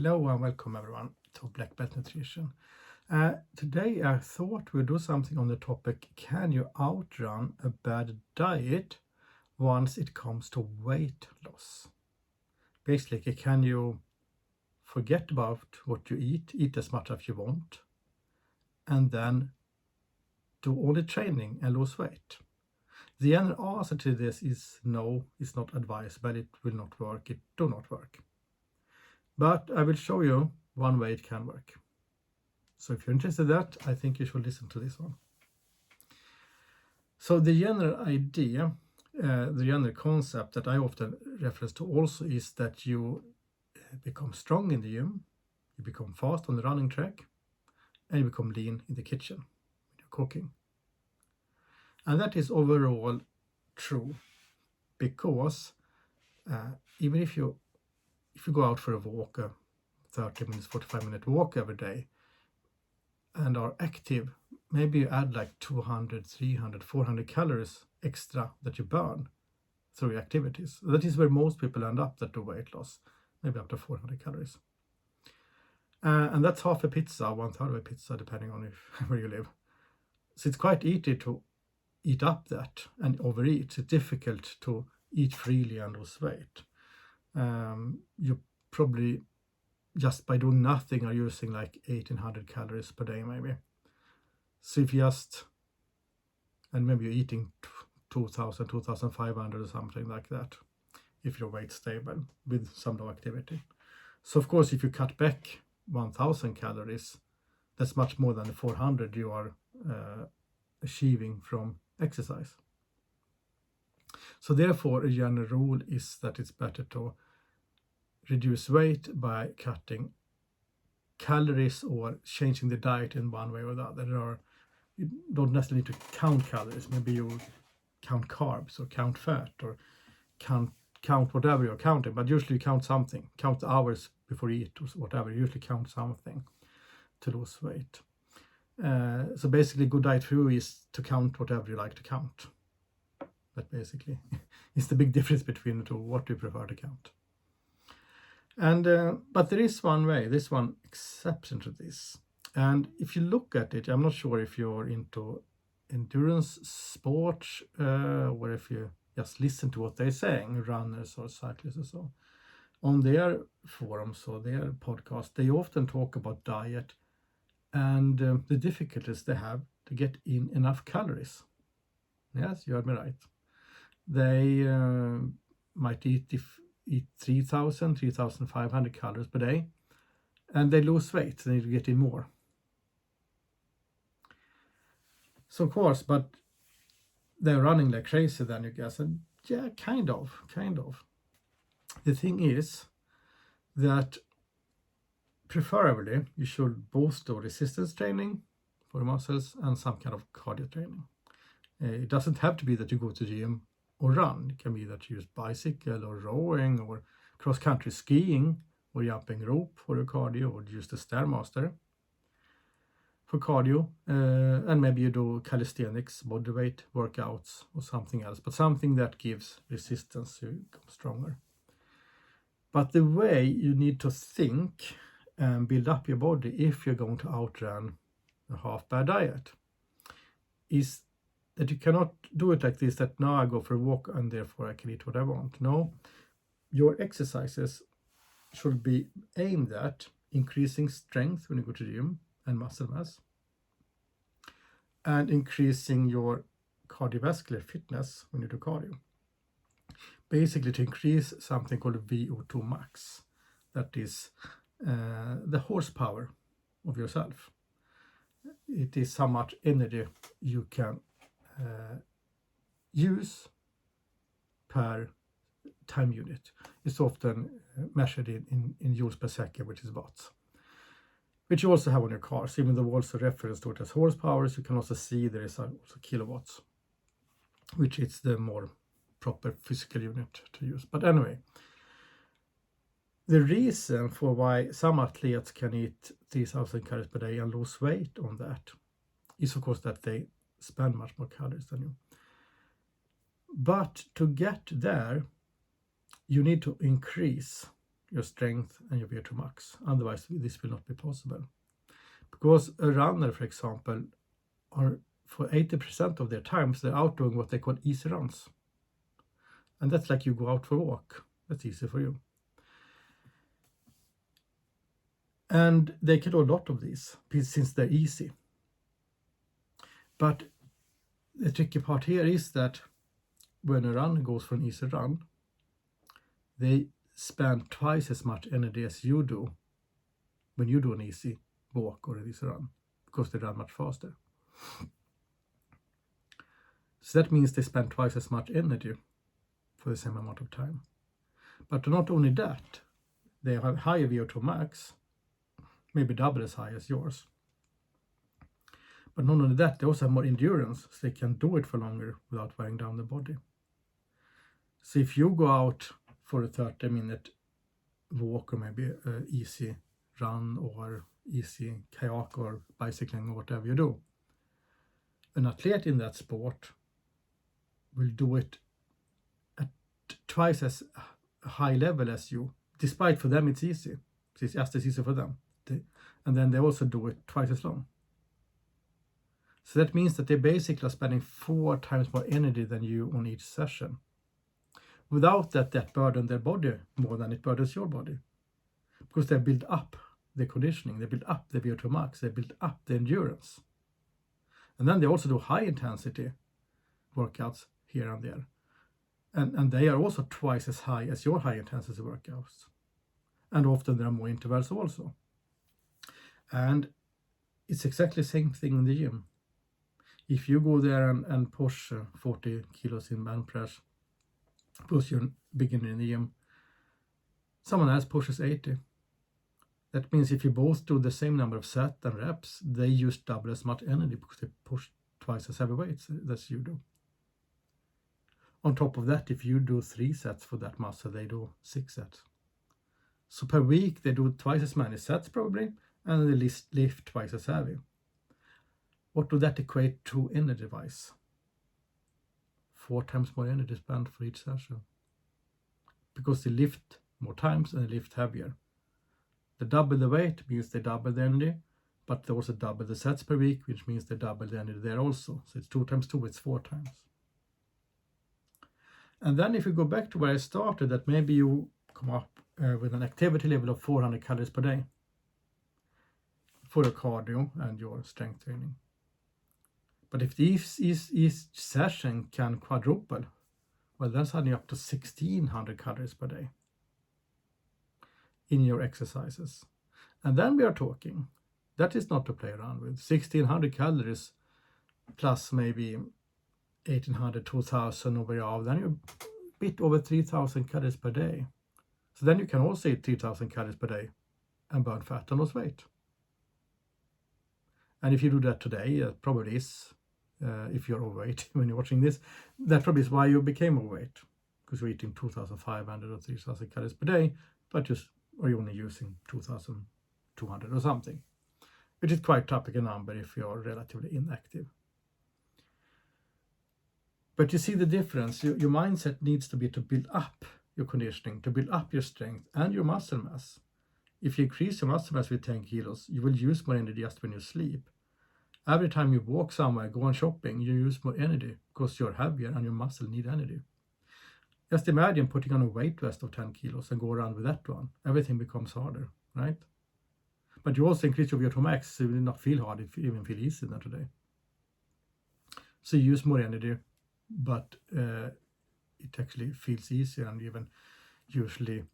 Hello and welcome everyone to Black Belt Nutrition. Today I thought we'd do something on the topic, can you outrun a bad diet once it comes to weight loss? Basically, can you forget about what you eat as much as you want, and then do only training and lose weight? The answer to this is no, it's not advisable, it will not work, it do not work. But I will show you one way it can work. So if you're interested in that, I think you should listen to this one. So the general idea, the general concept that I often reference to also is that you become strong in the gym, you become fast on the running track, and you become lean in the kitchen when you're cooking. And that is overall true, because even if you go out for a walk, a 30 minutes, 45-minute walk every day, and are active, maybe you add like 200, 300, 400 calories extra that you burn through your activities. That is where most people end up that do weight loss, maybe up to 400 calories. And that's half a pizza, 1/3 of a pizza, depending on where you live. So it's quite easy to eat up that and overeat. It's difficult to eat freely and lose weight. You probably, just by doing nothing, are using like 1800 calories per day maybe. So if you and maybe you're eating 2000, 2500 or something like that, if your weight's stable with some low activity. So of course, if you cut back 1000 calories, that's much more than the 400 you are achieving from exercise. So therefore, a general rule is that it's better to reduce weight by cutting calories or changing the diet in one way or the other. You don't necessarily need to count calories. Maybe you count carbs or count fat or count whatever you're counting, but usually you count something. Count hours before you eat or whatever. You usually count something to lose weight. So basically, good diet for you is to count whatever you like to count. That basically is the big difference between the two. What do you prefer to count? And but there is one way, there's one exception to this. And if you look at it, I'm not sure if you're into endurance sports or if you just listen to what they're saying, runners or cyclists or so. On their forums or their podcast, they often talk about diet and the difficulties they have to get in enough calories. Yes, you heard me right. They might eat 3,000, 3,500 calories per day, and they lose weight. They need to get in more. So of course, but they're running like crazy then, you guess. And yeah, kind of. The thing is that preferably you should both do resistance training for muscles and some kind of cardio training. It doesn't have to be that you go to the gym or run. It can be that you use bicycle or rowing or cross-country skiing or jumping rope for your cardio, or use the Stairmaster for cardio, and maybe you do calisthenics, bodyweight workouts or something else, but something that gives resistance, you become stronger. But the way you need to think and build up your body if you're going to outrun a half-bad diet is that you cannot do it like this, that now I go for a walk and therefore I can eat what I want. No, your exercises should be aimed at increasing strength when you go to the gym and muscle mass, and increasing your cardiovascular fitness when you do cardio. Basically to increase something called VO2 max, that is the horsepower of yourself. It is how much energy you can use per time unit. It's often measured in joules per second, which is watts, which you also have on your cars. Even though we also reference to it as horsepower, you can also see there is also kilowatts, which is the more proper physical unit to use. But anyway, the reason for why some athletes can eat 3,000 calories per day and lose weight on that is of course that they spend much more calories than you. But to get there, you need to increase your strength and your VO2 max. Otherwise, this will not be possible. Because a runner, for example, are for 80% of their times, they're out doing what they call easy runs. And that's like you go out for a walk. That's easy for you. And they can do a lot of these since they're easy. But the tricky part here is that when a runner goes for an easy run, they spend twice as much energy as you do when you do an easy walk or an easy run, because they run much faster. So that means they spend twice as much energy for the same amount of time. But not only that, they have higher VO2 max, maybe double as high as yours. But not only that, they also have more endurance, so they can do it for longer without wearing down the body. So if you go out for a 30-minute walk, or maybe an easy run or easy kayak or bicycling or whatever you do, an athlete in that sport will do it at twice as high level as you, despite for them it's easy. It's just as easy for them. And then they also do it twice as long. So that means that they basically are spending 4 times more energy than you on each session. Without that burden their body more than it burdens your body. Because they build up the conditioning, they build up the VO2 max, they build up the endurance. And then they also do high intensity workouts here and there. And they are also twice as high as your high intensity workouts. And often there are more intervals also. And it's exactly the same thing in the gym. If you go there and push 40 kilos in bench press, because you're a beginner in the gym, someone else pushes 80. That means if you both do the same number of sets and reps, they use double as much energy because they push twice as heavy weights as you do. On top of that, if you do 3 sets for that muscle, they do 6 sets. So per week, they do twice as many sets probably, and they lift twice as heavy. What would that equate to energy-wise? 4 times more energy spent for each session. Because they lift more times and they lift heavier. They double the weight means they double the energy, but they also double the sets per week, which means they double the energy there also. So it's 2 times 2, it's 4 times. And then if you go back to where I started, that maybe you come up with an activity level of 400 calories per day for your cardio and your strength training. But if each session can quadruple, well, that's suddenly up to 1600 calories per day in your exercises. And then we are talking, that is not to play around with. 1600 calories plus maybe 1800, 2000 over, then you're a bit over 3000 calories per day. So then you can also eat 3000 calories per day and burn fat and lose weight. And if you do that today, it probably is, if you're overweight when you're watching this, that probably is why you became overweight, because you're eating 2500 or 3000 calories per day, but you're only using 2200 or something, which is quite a typical number if you're relatively inactive. But you see the difference. Your mindset needs to be to build up your conditioning, to build up your strength and your muscle mass. If you increase your muscle mass with 10 kilos, you will use more energy just when you sleep. Every time you walk somewhere, go on shopping, you use more energy because you're heavier and your muscle need energy. Just imagine putting on a weight vest of 10 kilos and go around with that one. Everything becomes harder, right? But you also increase your VO2 max, so you will not feel hard, if you even feel easy than today. So you use more energy, but it actually feels easier, and even usually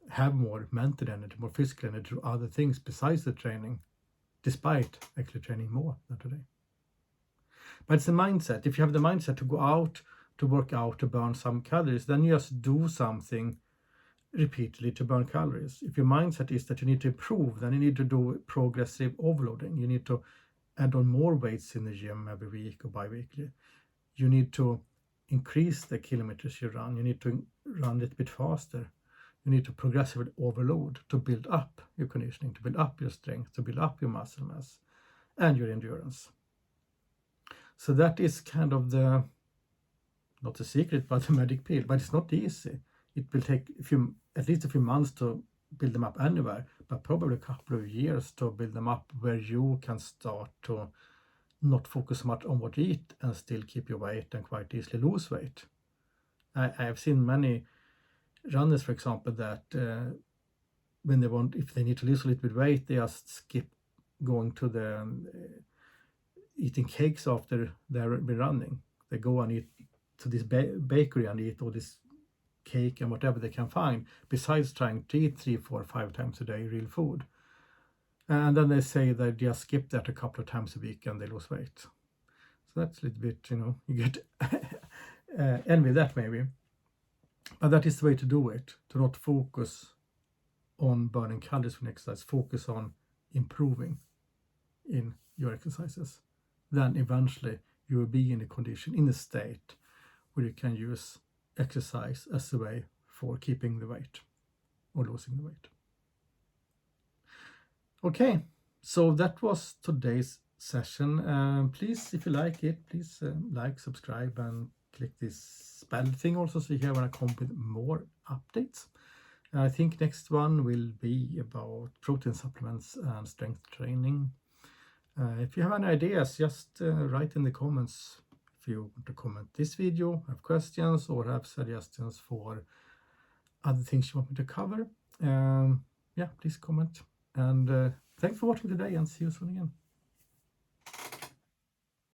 have more mental energy, more physical energy to other things besides the training, despite actually training more than today. But it's a mindset. If you have the mindset to go out, to work out, to burn some calories, then you just do something repeatedly to burn calories. If your mindset is that you need to improve, then you need to do progressive overloading. You need to add on more weights in the gym every week or bi-weekly. You need to increase the kilometers you run. You need to run a little bit faster. You need to progressively overload to build up your conditioning, to build up your strength, to build up your muscle mass and your endurance. So that is kind of not the secret, but the magic pill. But it's not easy. It will take at least a few months to build them up anywhere, but probably a couple of years to build them up where you can start to not focus so much on what you eat and still keep your weight and quite easily lose weight. I have seen many runners, for example, that if they need to lose a little bit weight, they just skip going to the eating cakes after they've been running. They go and eat to this bakery and eat all this cake and whatever they can find, besides trying to eat 3, 4, 5 times a day real food. And then they say they just skip that a couple of times a week and they lose weight. So that's a little bit, you get envy that maybe. But that is the way to do it, to not focus on burning calories from exercise, focus on improving in your exercises. Then eventually you will be in a condition, in a state where you can use exercise as a way for keeping the weight or losing the weight. Okay, so that was today's session. Please, if you like it, please like, subscribe, and click this bell thing also so you hear when I come with more updates. I think next one will be about protein supplements and strength training. If you have any ideas, just write in the comments. If you want to comment this video, have questions, or have suggestions for other things you want me to cover, please comment. And thanks for watching today, and see you soon again.